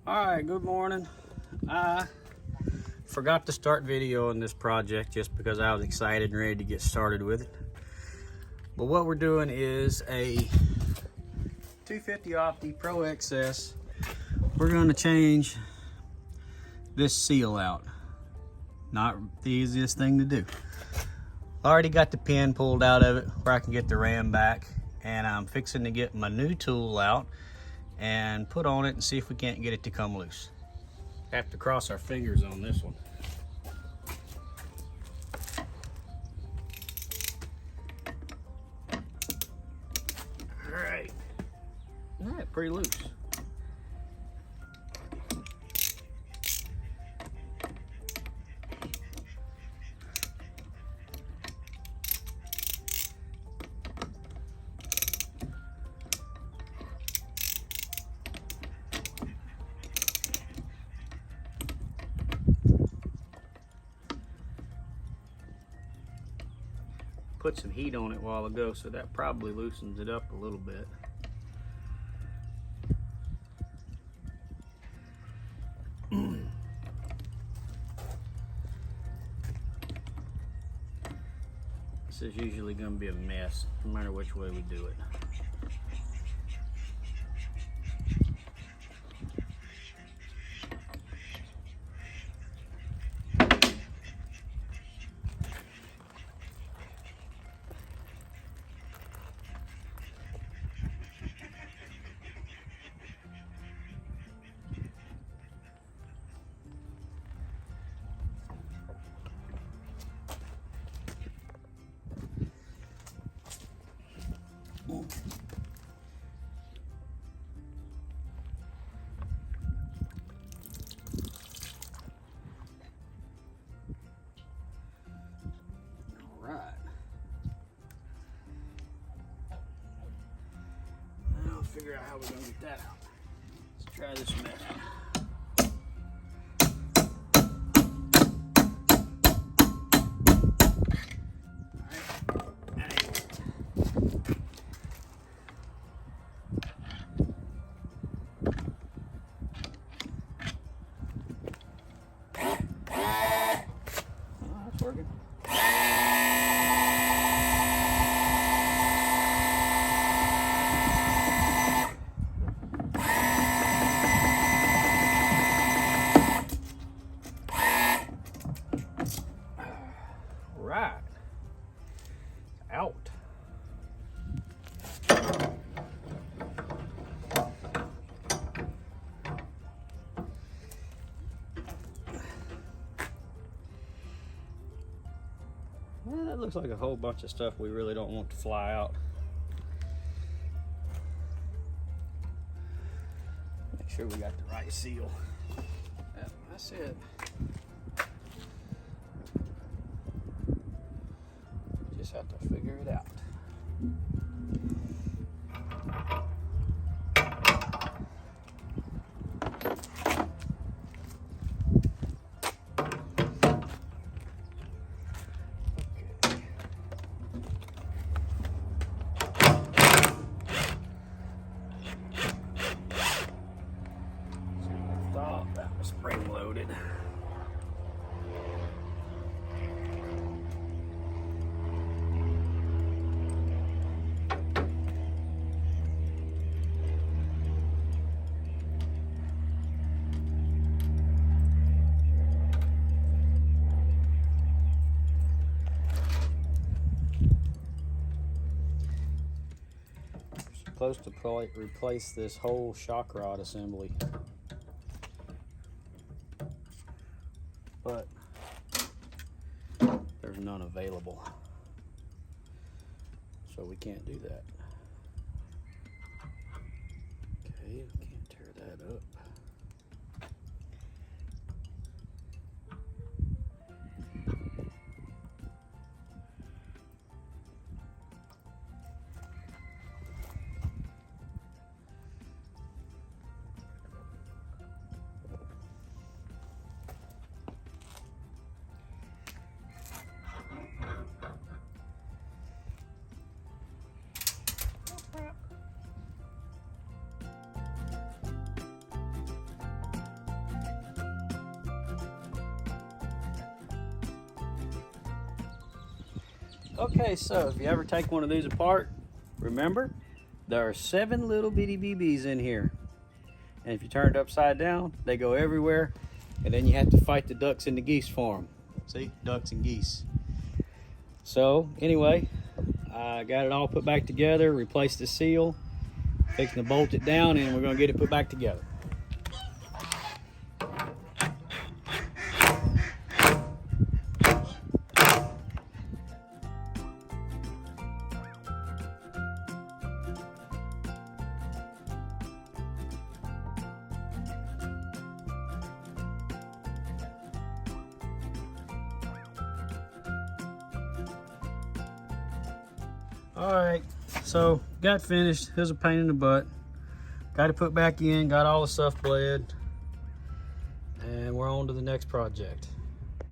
Alright, good morning. I forgot to start video on this project just because I was excited and ready to get started with it. But what we're doing is a 250 Opti Pro XS. We're going to change this seal out. Not the easiest thing to do. I already got the pin pulled out of it where I can get the ram back, and I'm fixing to get my new tool out and put on it and see if we can't get it to come loose. Have to cross our fingers on this one. All right, pretty loose. Put some heat on it a while ago, so that probably loosens it up a little bit. This is usually going to be a mess, no matter which way we do it. Figure out how we're gonna get that out. Let's try this method. That's working. Right, out. Well, that looks like a whole bunch of stuff we really don't want to fly out. Make sure we got the right seal. Yep, that's it. Just have to figure it out. That was spring loaded. Supposed to probably replace this whole shock rod assembly, but there's none available, so we can't do that. Okay, we can't tear that up. Okay, so if you ever take one of these apart, remember there are 7 little bitty BBs in here. And if you turn it upside down, they go everywhere, and then you have to fight the ducks and the geese for them. See, ducks and geese. So anyway, I got it all put back together, replaced the seal, fixing to bolt it down, and we're gonna get it put back together. All right, so got finished. It was a pain in the butt. Got it put back in, got all the stuff bled, and we're on to the next project.